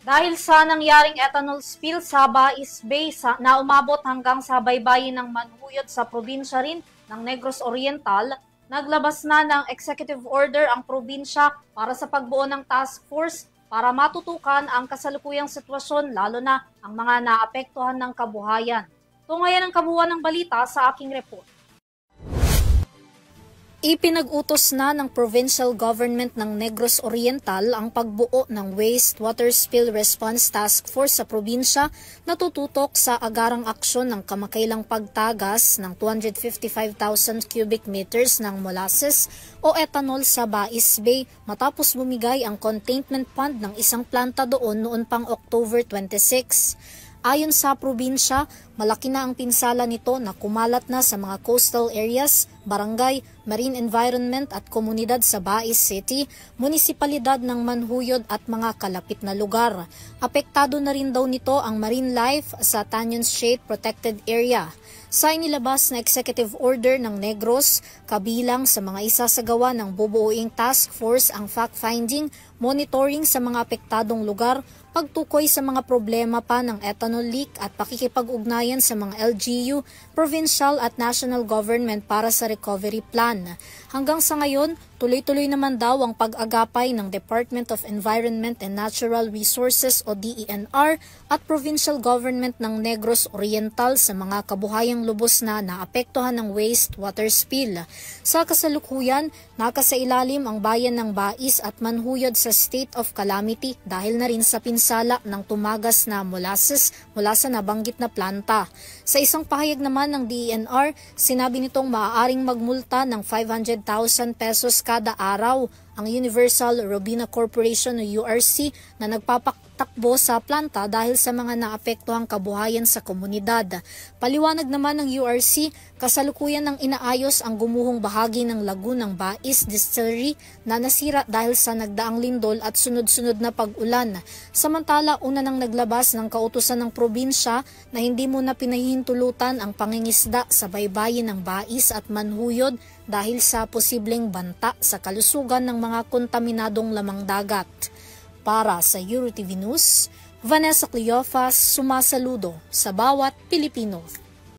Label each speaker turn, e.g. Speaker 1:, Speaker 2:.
Speaker 1: Dahil sa nangyaring ethanol spill sa Bais Bay na umabot hanggang sa baybayin ng Manhuyod sa probinsya rin ng Negros Oriental, naglabas na ng executive order ang probinsya para sa pagbuo ng task force para matutukan ang kasalukuyang sitwasyon lalo na ang mga naapektuhan ng kabuhayan. Tungayan ang kabuuan ng balita sa aking report. Ipinag-utos na ng Provincial Government ng Negros Oriental ang pagbuo ng Wastewater Spill Response Task Force sa probinsya na tututok sa agarang aksyon ng kamakailang pagtagas ng 255,000 cubic meters ng molasses o ethanol sa Bais Bay matapos bumigay ang containment fund ng isang planta doon noon pang October 26. Ayon sa probinsya, malaki na ang pinsala nito na kumalat na sa mga coastal areas, barangay, marine environment at komunidad sa Bais City, munisipalidad ng Manhuyod at mga kalapit na lugar. Apektado na rin daw nito ang marine life sa Tanyon Strait Protected Area. Sa inilabas na executive order ng Negros, kabilang sa mga isasagawa ng bubuuing task force ang fact-finding, monitoring sa mga apektadong lugar, pagtukoy sa mga problema pa ng ethanol leak at pakikipag-ugnayan sa mga LGU, provincial at national government para sa recovery plan. Hanggang sa ngayon, tuloy-tuloy naman daw ang pag-agapay ng Department of Environment and Natural Resources o DENR at provincial government ng Negros Oriental sa mga kabuhayang lubos na naapektuhan ng wastewater spill. Sa kasalukuyan, nakasailalim ang bayan ng Bais at Manhuyod sa state of calamity dahil na rin sa pinsala ng tumagas na molasses mula sa nabanggit na planta. Sa isang pahayag naman ng DENR, sinabi nitong maaaring magmulta ng 500,000 pesos kada araw ang Universal Robina Corporation o URC na nagpapatakbo sa planta dahil sa mga naapektuhang kabuhayan sa komunidad. Paliwanag naman ng URC, kasalukuyan ng inaayos ang gumuhong bahagi ng lagoon ng Bais Distillery na nasira dahil sa nagdaang lindol at sunod-sunod na pag-ulan. Samantala, una nang naglabas ng kautusan ng probinsya na hindi muna pinahihintulutan ang pangingisda sa baybayin ng Bais at Manhuyod dahil sa posibleng banta sa kalusugan ng mga kontaminadong lamang dagat. Para sa EuroTV News, Vanessa Cleofas sumasaludo sa bawat Pilipino.